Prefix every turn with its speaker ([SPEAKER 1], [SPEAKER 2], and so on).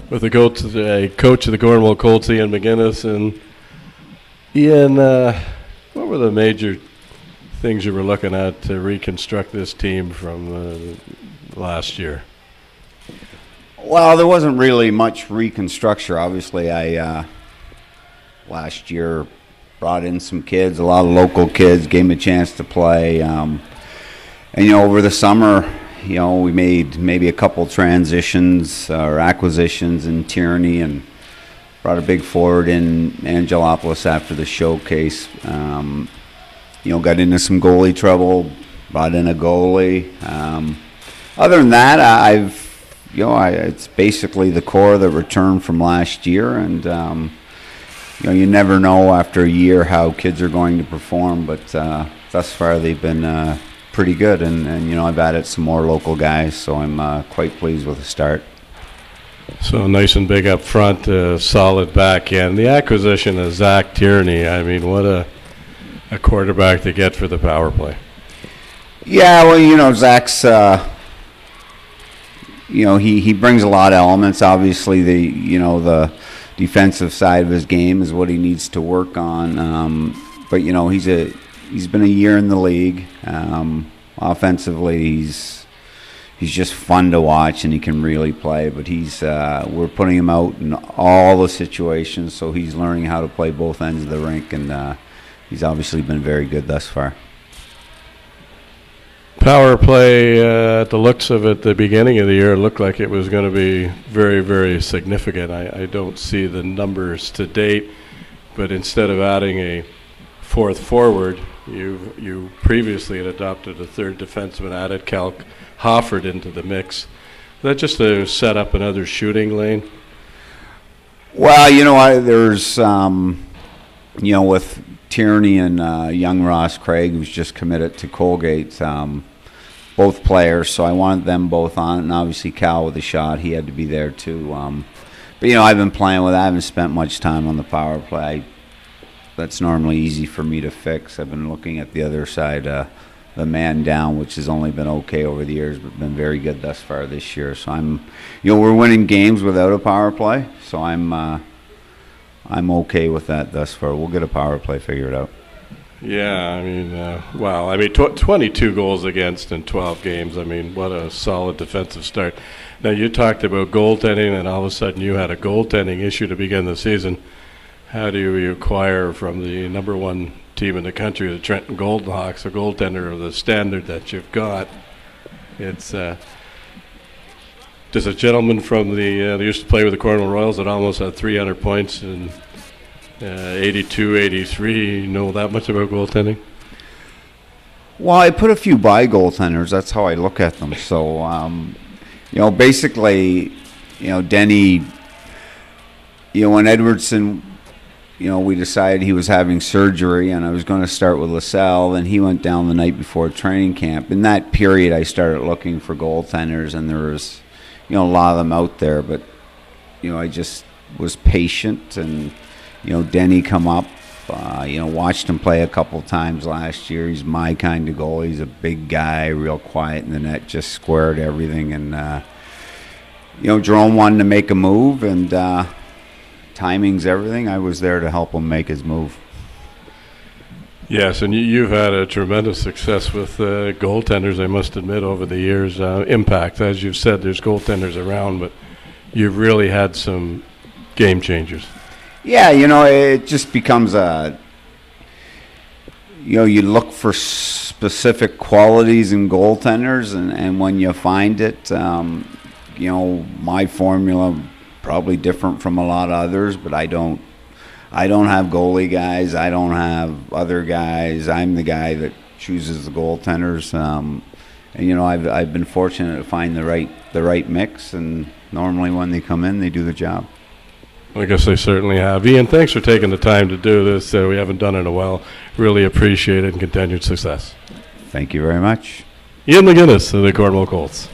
[SPEAKER 1] with the coach of the Cornwall Colts, Ian MacInnis. And Ian, what were the major things you were looking at to reconstruct this team from last year?
[SPEAKER 2] Well, there wasn't really much reconstruction. Obviously, I last year brought in some kids, a lot of local kids, gave them a chance to play. And, over the summer, we made maybe a couple transitions or acquisitions in Tierney and brought a big forward in Angelopoulos after the showcase. Got into some goalie trouble, brought in a goalie. Other than that, it's basically the core that returned from last year, and you never know after a year how kids are going to perform, but thus far they've been pretty good, and I've added some more local guys, so I'm quite pleased with the start.
[SPEAKER 1] So nice and big up front, solid back end. The acquisition of Zach Tierney, I mean, what a quarterback to get for the power play.
[SPEAKER 2] Yeah, well, Zach's, he brings a lot of elements. Obviously, the defensive side of his game is what he needs to work on. But he's been a year in the league. Offensively, he's just fun to watch, and he can really play. But we're putting him out in all the situations, so he's learning how to play both ends of the rink, and he's obviously been very good thus far.
[SPEAKER 1] Power play, at the looks of it, the beginning of the year looked like it was going to be very, very significant. I don't see the numbers to date, but instead of adding a fourth forward, you previously had adopted a third defenseman, added Cal Hofford into the mix. Is that just to set up another shooting lane?
[SPEAKER 2] Well, there's, with Tierney and young Ross Craig, who's just committed to Colgate, both players, so I wanted them both on, and obviously Cal with a shot, he had to be there too. But I've been playing with it. I haven't spent much time on the power play. That's normally easy for me to fix. I've been looking at the other side, the man down, which has only been okay over the years, but been very good thus far this year. So we're winning games without a power play, so I'm okay with that thus far. We'll get a power play figured out.
[SPEAKER 1] Yeah, 22 goals against in 12 games. I mean, what a solid defensive start. Now, you talked about goaltending, and all of a sudden you had a goaltending issue to begin the season. How do you acquire from the number one team in the country, the Trenton Golden Hawks, a goaltender of the standard that you've got? It's does a gentleman from they used to play with the Cornwall Royals that almost had 300 points in 82, 83, know that much about goaltending?
[SPEAKER 2] Well, I put a few by goaltenders. That's how I look at them. So, basically, Denny, when Edwardson, we decided he was having surgery, and I was going to start with LaSalle, and he went down the night before training camp. In that period, I started looking for goaltenders, and there was, a lot of them out there, but, I just was patient, and, Denny come up, watched him play a couple times last year. He's my kind of goalie. He's a big guy, real quiet in the net, just squared everything, and, Jerome wanted to make a move, and timing's everything. I was there to help him make his move.
[SPEAKER 1] Yes, and you've had a tremendous success with goaltenders, I must admit, over the years. Impact, as you've said, there's goaltenders around, but you've really had some game changers. Yeah,
[SPEAKER 2] it just becomes you look for specific qualities in goaltenders, and when you find it, my formula probably different from a lot of others, but I don't have goalie guys. I don't have other guys. I'm the guy that chooses the goaltenders. And I've been fortunate to find the right mix, and normally when they come in, they do the job.
[SPEAKER 1] I guess they certainly have. Ian, thanks for taking the time to do this. We haven't done it in a while. Really appreciate it, and continued success.
[SPEAKER 2] Thank you very much.
[SPEAKER 1] Ian MacInnis of the Cornwall Colts.